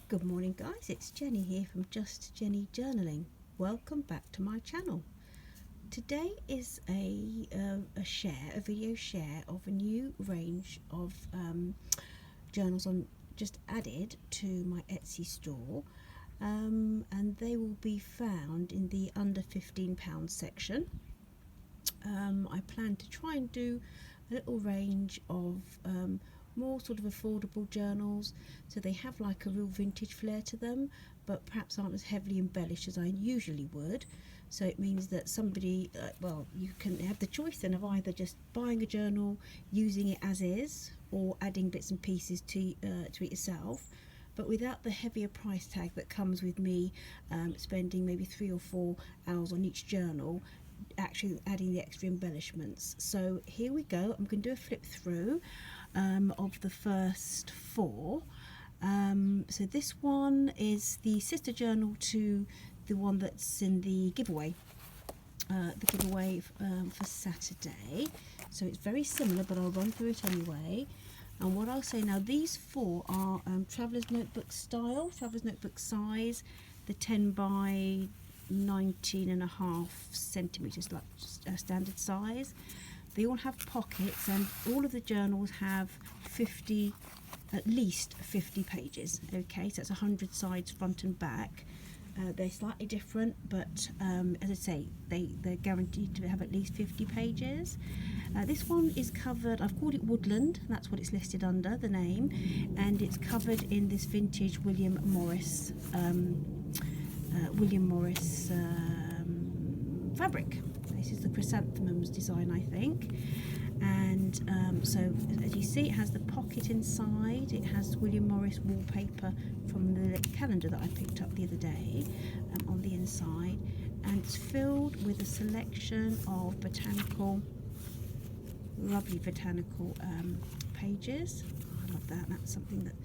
Good morning guys, it's Jenny here from Just Jenny Journaling. Welcome back to my channel. Today is a video share of a new range of journals I'm just added to my Etsy store, and they will be found in the under £15 section. I plan to try and do a little range of more sort of affordable journals, so they have like a real vintage flair to them, but perhaps aren't as heavily embellished as I usually would. So it means that somebody, well, you can have the choice then of either just buying a journal, using it as is, or adding bits and pieces to it yourself, but without the heavier price tag that comes with me spending maybe 3 or 4 hours on each journal, actually adding the extra embellishments. So here we go. I'm going to do a flip through of the first 4. So this one is the sister journal to the one that's in the giveaway, for Saturday. So it's very similar, but I'll run through it anyway. And what I'll say now, these 4 are traveller's notebook style, traveller's notebook size, the 10 by 19.5 centimeters, like standard size. They all have pockets, and all of the journals have at least 50 pages. Okay, so it's 100 sides front and back. They're slightly different, but as I say, they're guaranteed to have at least 50 pages. This one is covered, I've called it Woodland, that's what it's listed under, the name, and it's covered in this vintage William Morris fabric. This is the chrysanthemums design, I think. And so as you see, it has the pocket inside. It has William Morris Wallpaper from the calendar that I picked up the other day on the inside, and it's filled with a selection of lovely botanical pages. I love that. That's something that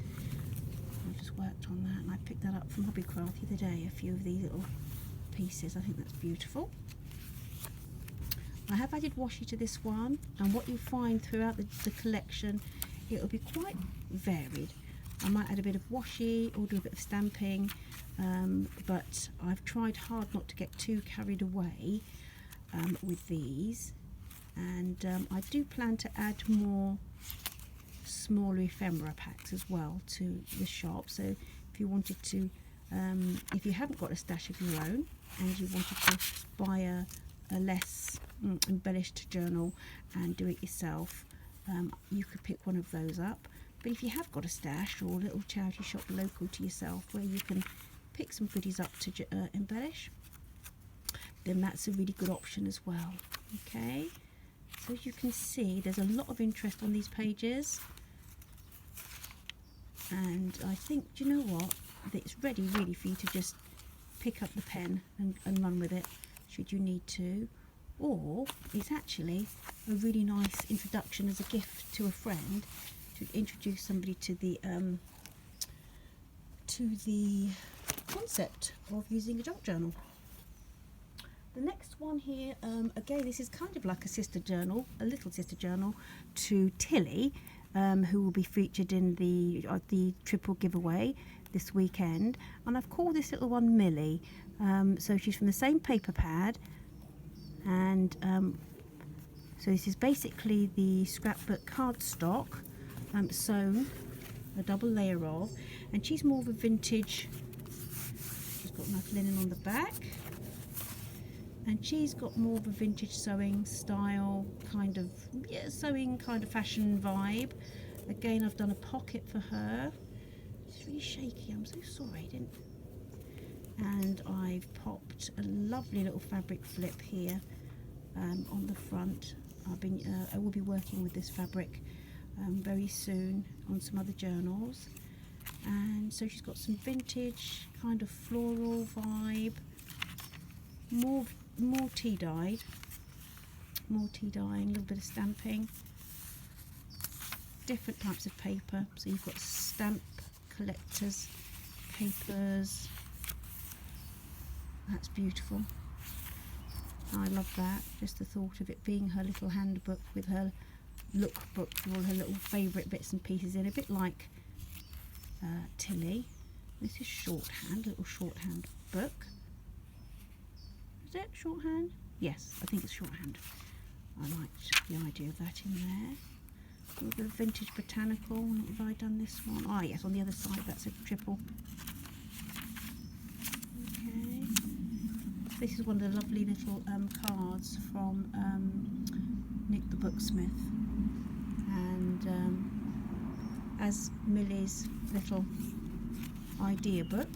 I've just worked on that, and I picked that up from Hobbycraft the other day, a few of these little pieces. I think that's beautiful. I have added washi to this one, and what you find throughout the collection, it'll be quite varied. I might add a bit of washi or do a bit of stamping, but I've tried hard not to get too carried away with these, and I do plan to add more smaller ephemera packs as well to the shop. So if you wanted to, if you haven't got a stash of your own and you wanted to buy a less embellished journal and do it yourself, you could pick one of those up. But if you have got a stash or a little charity shop local to yourself where you can pick some goodies up to embellish, then that's a really good option as well. Okay, so as you can see, there's a lot of interest on these pages, and I think, do you know what, it's ready really for you to just pick up the pen and run with it should you need to. Or it's actually a really nice introduction as a gift to a friend, to introduce somebody to the concept of using a junk journal. The next one here, again, this is kind of like a sister journal, a little sister journal to Tilly, who will be featured in the triple giveaway this weekend. And I've called this little one Millie. So she's from the same paper pad, and so this is basically the scrapbook cardstock sewn, a double layer of, and she's more of a vintage. She's got enough linen on the back, and she's got more of a vintage sewing style, kind of, yeah, sewing kind of fashion vibe. Again, I've done a pocket for her. It's really shaky, I'm so sorry, and I've popped a lovely little fabric flip here on the front. I will be working with this fabric very soon on some other journals. And so she's got some vintage kind of floral vibe, more tea dyed, a little bit of stamping, different types of paper. So you've got stamp collectors papers. That's beautiful. I love that. Just the thought of it being her little handbook with her lookbook with all her little favourite bits and pieces in, a bit like Tilly. This is shorthand, little shorthand book. Is it shorthand? Yes, I think it's shorthand. I liked the idea of that in there. A little bit of vintage botanical. What have I done this one? Ah, yes, on the other side, that's a triple. Okay. This is one of the lovely little cards from Nick the Booksmith. And as Millie's little idea book,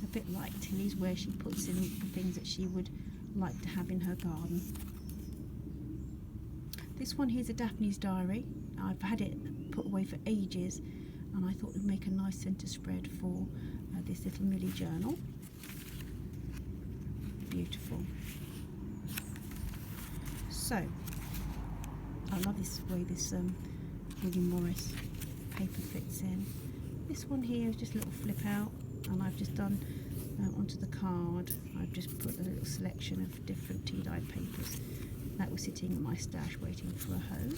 a bit like Tilly's, where she puts in the things that she would like to have in her garden. This one here's a Daphne's diary. I've had it put away for ages, and I thought it would make a nice centre spread for this little Millie journal. Beautiful. So I love this way this William Morris paper fits in. This one here is just a little flip out, and I've just done onto the card, I've just put a little selection of different tea-dyed papers that was sitting in my stash waiting for a home.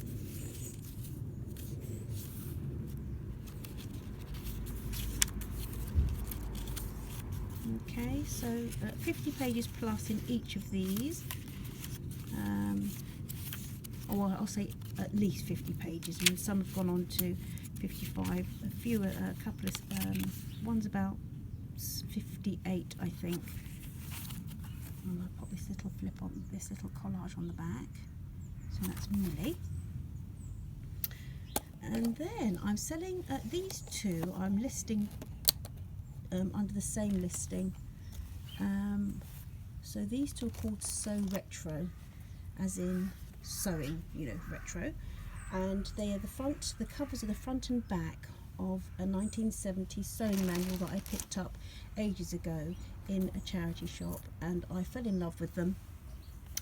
Okay, so 50 pages plus in each of these, or I'll say at least 50 pages, and some have gone on to 55, a couple of one's about 58, I think. And I'll put this little flip on, this little collage on the back. So that's Millie. And then I'm selling these two. I'm listing under the same listing. So these two are called So Retro, as in sewing, you know, retro. And they are the covers are the front and back of a 1970s sewing manual that I picked up ages ago in a charity shop, and I fell in love with them.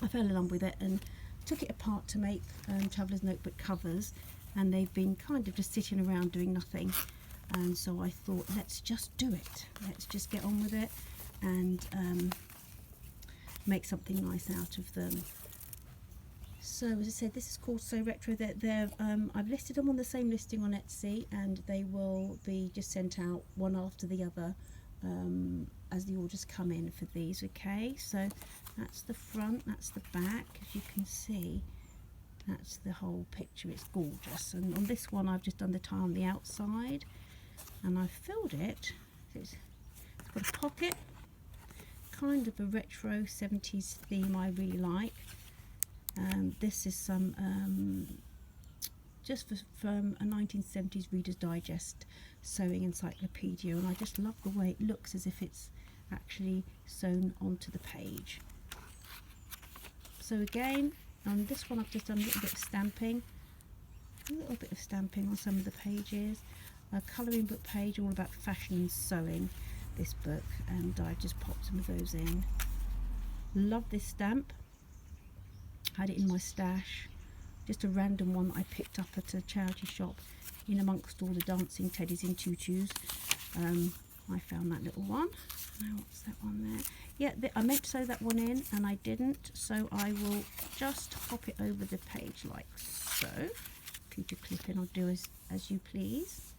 I fell in love with it and took it apart to make Traveller's Notebook covers, and they've been kind of just sitting around doing nothing, and so I thought, let's just do it, let's just get on with it and make something nice out of them. So as I said, this is called So Retro. I've listed them on the same listing on Etsy, and they will be just sent out one after the other as the orders come in for these. Okay, so that's the front, that's the back. As you can see, that's the whole picture. It's gorgeous. And on this one, I've just done the tie on the outside, and I've filled it. It's got a pocket, kind of a retro 70s theme I really like. This is some just from a 1970s Reader's Digest sewing encyclopedia, and I just love the way it looks as if it's actually sewn onto the page. So again, on this one I've just done a little bit of stamping, on some of the pages. A colouring book page all about fashion and sewing, this book, and I just popped some of those in. Love this stamp. Had it in my stash, just a random one that I picked up at a charity shop in amongst all the dancing teddies in tutus. I found that little one. Now what's that one there? Yeah, I meant to sew that one in and I didn't, so I will just pop it over the page like so. Future clipping, I'll do as you please.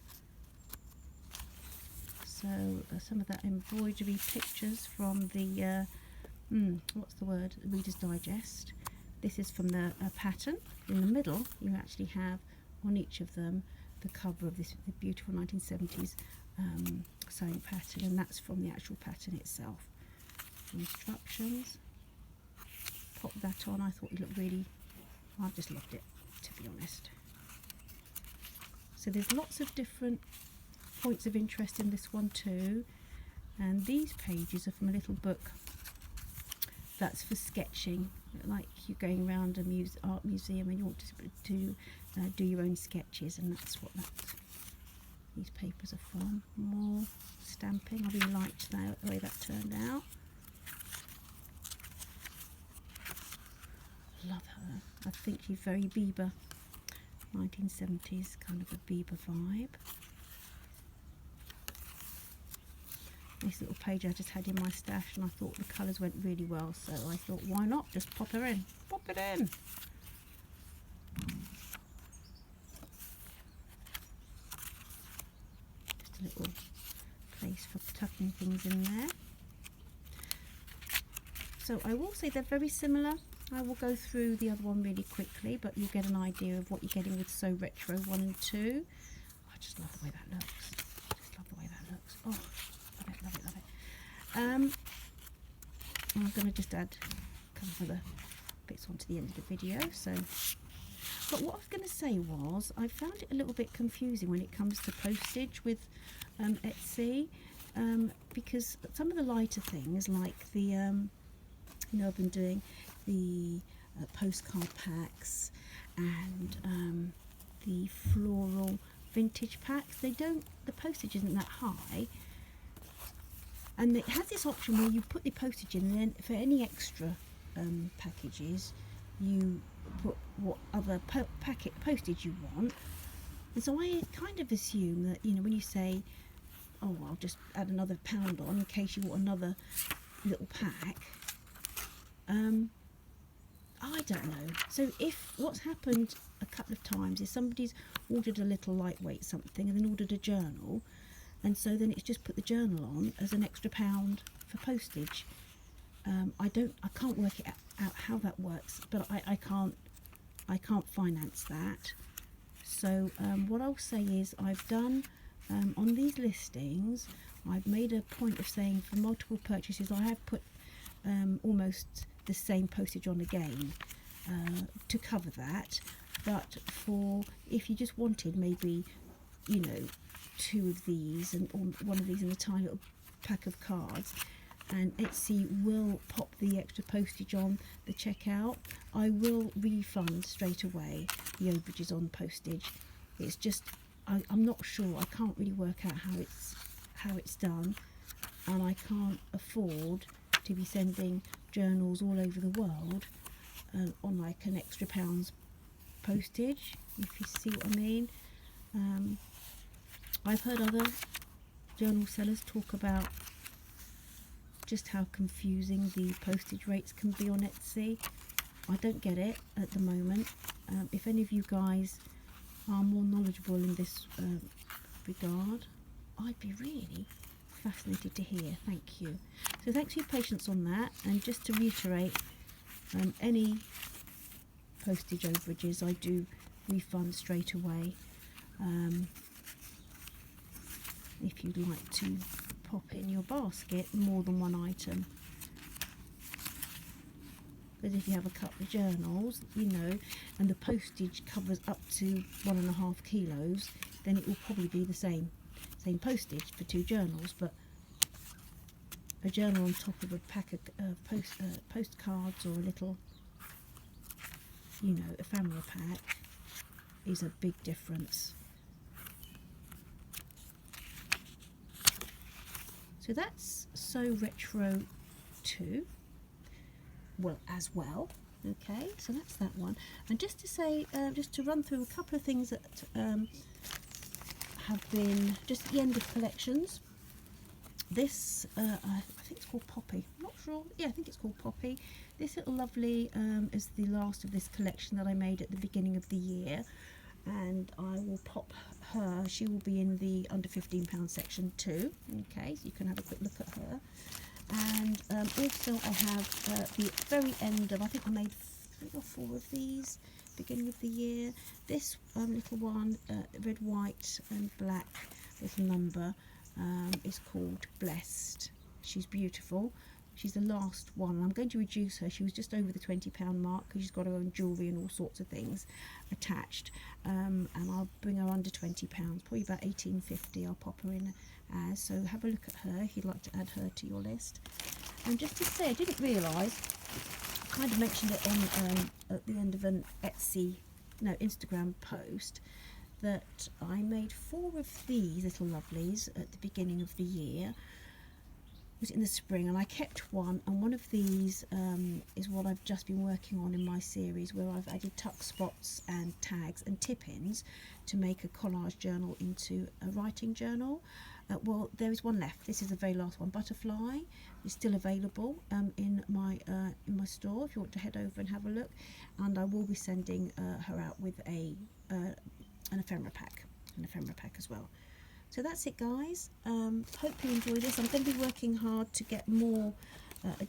So some of that embroidery pictures from the what's the word? Reader's Digest. This is from the pattern. In the middle, you actually have on each of them the cover of this the beautiful 1970s sewing pattern, and that's from the actual pattern itself. Instructions. Pop that on. I thought it looked really. I just loved it, to be honest. So there's lots of different points of interest in this one too, and these pages are from a little book that's for sketching, like you're going around a art museum and you want to do your own sketches, and that's what these papers are from. More stamping. I really liked the way that turned out. Love her. I think she's very Bieber, 1970s kind of a Bieber vibe. This little page I just had in my stash, and I thought the colours went really well, so I thought, why not just pop her in, pop it in. Just a little place for tucking things in there. So I will say they're very similar. I will go through the other one really quickly, but you'll get an idea of what you're getting with So Retro 1 and 2. I just love the way that looks. Just love the way that looks. Oh, love it, love it, love it. I'm going to just add a couple of the bits onto the end of the video. So, but what I was going to say was, I found it a little bit confusing when it comes to postage with Etsy, because some of the lighter things, like the, I've been doing the postcard packs and the floral vintage packs. The postage isn't that high, and it has this option where you put the postage in, and then for any extra packages you put what other postage you want. And so I kind of assume that, when you say, oh, I'll just add another £1 on in case you want another little pack, I don't know. So if what's happened a couple of times is somebody's ordered a little lightweight something and then ordered a journal, and so then it's just put the journal on as an extra £1 for postage. I can't work it out how that works, but I can't finance that. So what I'll say is, I've done on these listings, I've made a point of saying for multiple purchases I have put almost the same postage on again to cover that. But for if you just wanted maybe 2 of these and or one of these in a tiny little pack of cards, and Etsy will pop the extra postage on the checkout, I will refund straight away the overages on postage. It's just I'm not sure. I can't really work out how it's done, and I can't afford to be sending journals all over the world on like an extra £1 postage, if you see what I mean. I've heard other journal sellers talk about just how confusing the postage rates can be on Etsy. I don't get it at the moment. If any of you guys are more knowledgeable in this regard, I'd be really fascinated to hear. Thank you. So thanks for your patience on that. And just to reiterate, any postage overages I do refund straight away. If you'd like to pop in your basket more than one item, but if you have a couple of journals, and the postage covers up to 1.5 kilos, then it will probably be the same postage for 2 journals. But a journal on top of a pack of postcards or a little ephemera pack is a big difference. So that's So Retro 2 as well. Okay, so that's that one. And just to say, just to run through a couple of things that have been just at the end of collections. This I think it's called Poppy. I'm not sure. Yeah, I think it's called Poppy. This little lovely is the last of this collection that I made at the beginning of the year, and I will pop her. She will be in the under £15 section too. Okay, so you can have a quick look at her. And also I have the very end of, I think I made 3 or 4 of these beginning of the year. This little one, red, white and black little number, is called Blessed. She's beautiful. She's the last one. I'm going to reduce her. She was just over the £20 mark because she's got her own jewellery and all sorts of things attached. And I'll bring her under £20, probably about £18.50. I'll pop her in as. So have a look at her if you'd like to add her to your list. And just to say, I didn't realise, I kind of mentioned it on at the end of an Instagram post, that I made 4 of these little lovelies at the beginning of the year. It was in the spring, and I kept one, and one of these is what I've just been working on in my series, where I've added tuck spots and tags and tip-ins to make a collage journal into a writing journal. Well, there is one left. This is the very last one. Butterfly is still available in my store if you want to head over and have a look, and I will be sending her out with an ephemera pack as well. So that's it, guys. Hope you enjoy this. I'm going to be working hard to get more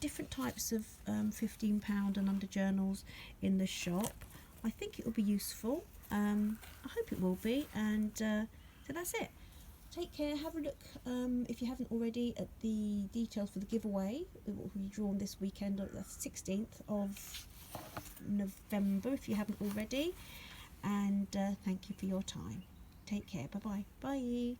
different types of £15 and under journals in the shop. I think it will be useful. I hope it will be. And so that's it. Take care. Have a look, if you haven't already, at the details for the giveaway. It will be drawn this weekend, on the 16th of November, if you haven't already. And thank you for your time. Take care. Bye-bye. Bye.